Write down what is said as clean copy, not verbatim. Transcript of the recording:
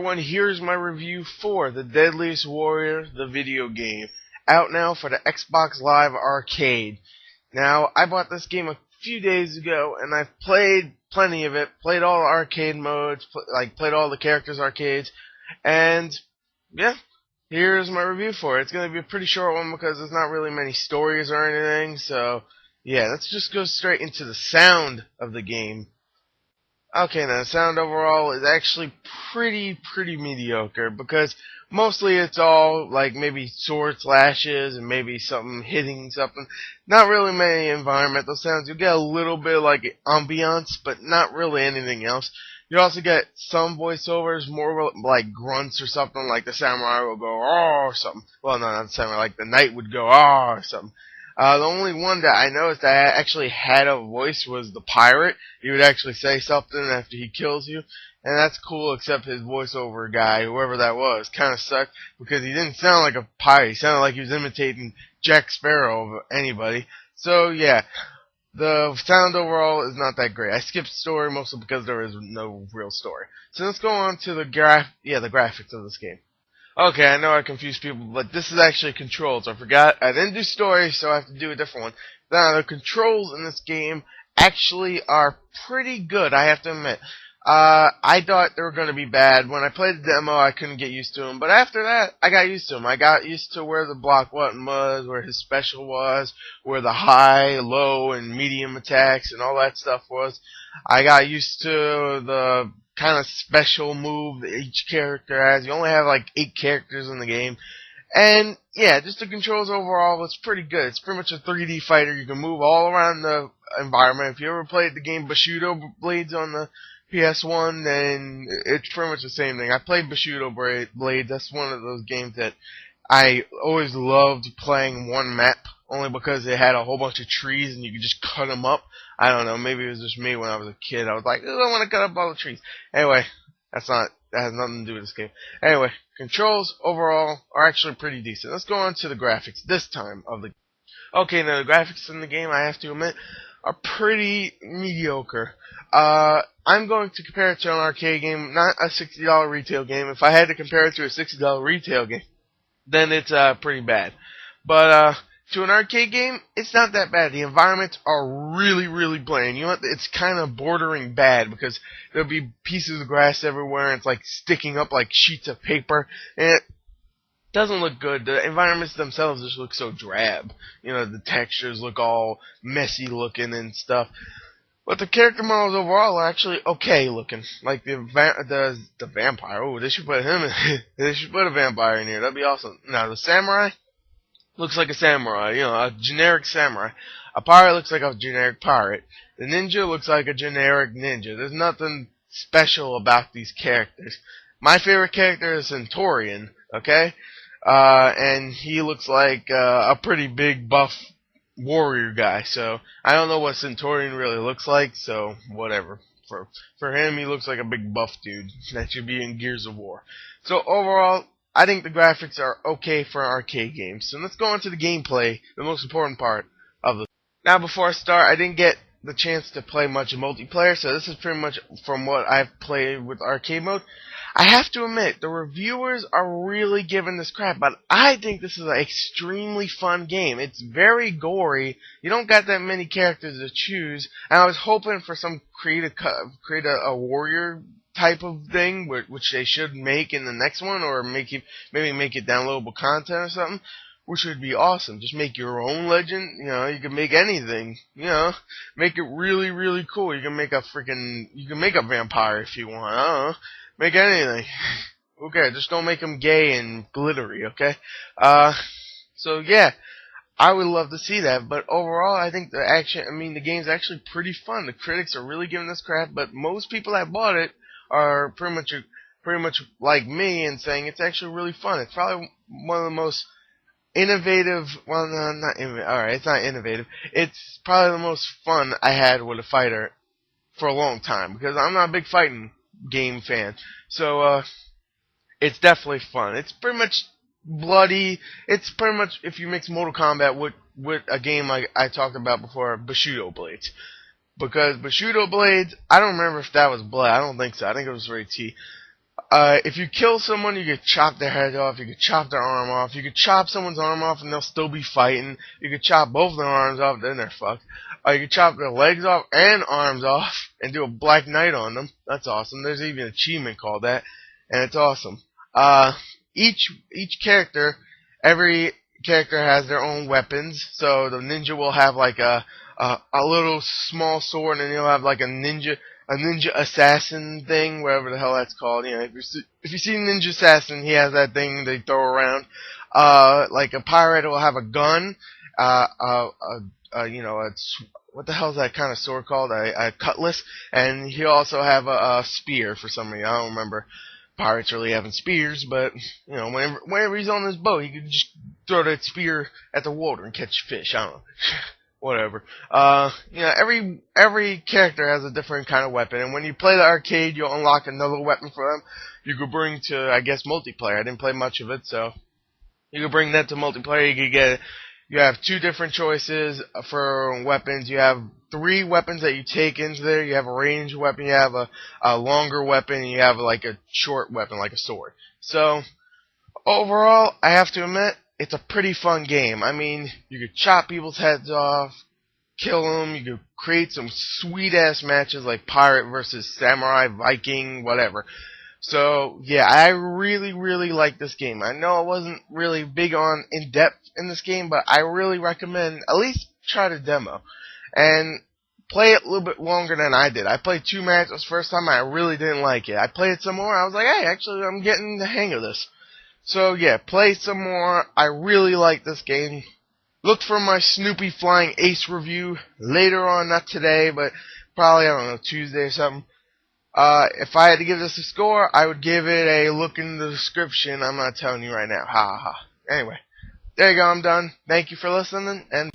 everyone, here's my review for The Deadliest Warrior, the video game. Out now for the Xbox Live Arcade. Now, I bought this game a few days ago, and I've played plenty of it. Played all the arcade modes, played all the characters' arcades, and yeah, here's my review for it. It's going to be a pretty short one because there's not really many stories or anything, so yeah, let's just go straight into the sound of the game. Okay, now the sound overall is actually pretty mediocre because mostly it's all like maybe sword slashes and maybe something hitting something. Not really many environmental sounds. You get a little bit of like ambiance, but not really anything else. You also get some voiceovers, more like grunts or something, like the samurai will go oh or something. Well, no, not the samurai, like the knight would go ah or something. The only one that I noticed that actually had a voice was the pirate. He would actually say something after he kills you, and that's cool, except his voiceover guy, whoever that was, kind of sucked because he didn't sound like a pirate. He sounded like he was imitating Jack Sparrow of anybody. So, yeah, the sound overall is not that great. I skipped story mostly because there is no real story. So let's go on to the graphics of this game. Okay, I know I confused people, but this is actually controls. I forgot. I didn't do story, so I have to do a different one. Now, the controls in this game actually are pretty good, I have to admit. I thought they were going to be bad. When I played the demo, I couldn't get used to them. But after that, I got used to them. I got used to where the block button was, where his special was, where the high, low, and medium attacks and all that stuff was. I got used to the kind of special move that each character has. You only have like 8 characters in the game. And yeah, just the controls overall was pretty good. It's pretty much a 3D fighter. You can move all around the environment. If you ever played the game Bushido Blades on the PS1, then it's pretty much the same thing. I played Bushido Blades. That's one of those games that I always loved playing one map, only because it had a whole bunch of trees and you could just cut them up. I don't know, maybe it was just me when I was a kid. I was like, I want to cut up all the trees. Anyway, that has nothing to do with this game. Anyway, controls overall are actually pretty decent. Let's go on to the graphics this time of the. Okay, now the graphics in the game, I have to admit, are pretty mediocre. I'm going to compare it to an arcade game, not a $60 retail game. If I had to compare it to a $60 retail game, then it's pretty bad. But to an arcade game, it's not that bad. The environments are really bland. You know what? It's kind of bordering bad because there'll be pieces of grass everywhere and it's like sticking up like sheets of paper, and it doesn't look good. The environments themselves just look so drab. You know, the textures look all messy looking and stuff. But the character models overall are actually okay looking. Like the vampire. Oh, they should put him in. They should put a vampire in here. That'd be awesome. Now the samurai looks like a samurai. You know, a generic samurai. A pirate looks like a generic pirate. The ninja looks like a generic ninja. There's nothing special about these characters. My favorite character is Centaurian. Okay, and he looks like a pretty big buff warrior guy, so I don't know what Centaurian really looks like, so whatever. For him, he looks like a big buff dude that should be in Gears of War. So overall, I think the graphics are okay for an arcade game. So let's go on to the gameplay, the most important part of the. Now before I start, I didn't get the chance to play much multiplayer, so this is pretty much from what I've played with arcade mode. I have to admit, the reviewers are really giving this crap, but I think this is an extremely fun game. It's very gory. You don't got that many characters to choose, and I was hoping for some create a warrior type of thing, which they should make in the next one, or maybe make it downloadable content or something, which would be awesome. Just make your own legend. You know, you can make anything. You know, make it really cool. You can make a vampire if you want. I don't know. Make anything. Okay, just don't make them gay and glittery, okay? So yeah, I would love to see that, but overall, I think the game's actually pretty fun. The critics are really giving this crap, but most people that bought it are pretty much like me and saying it's actually really fun. It's probably one of the most innovative, well, no, not innovative, alright, it's not innovative. It's probably the most fun I had with a fighter for a long time, because I'm not a big fighting game fan. So, it's definitely fun. It's pretty much bloody. It's pretty much if you mix Mortal Kombat with a game like I talked about before, Bushido Blades. Because Bushido Blades, I don't remember if that was blood. I don't think so. I think it was rated T. If you kill someone, you could chop their head off, you could chop their arm off, you could chop someone's arm off and they'll still be fighting, you could chop both their arms off, then they're fucked. You could chop their legs off and arms off and do a Black Knight on them. That's awesome. There's even an achievement called that, and it's awesome. Each every character has their own weapons. So the ninja will have like a little small sword, and he'll have like a ninja assassin thing, whatever the hell that's called. You know, if you see Ninja Assassin, he has that thing they throw around. Like a pirate will have a gun. What the hell is that kind of sword called? A cutlass, and he also have a spear for some reason. I don't remember pirates really having spears, but you know, whenever he's on his boat, he could just throw that spear at the water and catch fish. I don't know. Whatever. You know, every character has a different kind of weapon, and when you play the arcade, you'll unlock another weapon for them. You could bring to, I guess, multiplayer. I didn't play much of it, so you could bring that to multiplayer. You have two different choices for weapons. You have 3 weapons that you take into there. You have a ranged weapon, you have a longer weapon, and you have like a short weapon, like a sword. So overall, I have to admit, it's a pretty fun game. I mean, you could chop people's heads off, kill them, you could create some sweet-ass matches like pirate versus samurai, Viking, whatever. So, yeah, I really, really like this game. I know I wasn't really big on in-depth in this game, but I really recommend at least try the demo. And play it a little bit longer than I did. I played 2 matches first time, I really didn't like it. I played it some more, I was like, hey, actually, I'm getting the hang of this. So yeah, play some more. I really like this game. Look for my Snoopy Flying Ace review later on, not today, but probably, I don't know, Tuesday or something. If I had to give this a score, I would give it a look in the description. I'm not telling you right now. Ha ha ha. Anyway, there you go, I'm done. Thank you for listening, and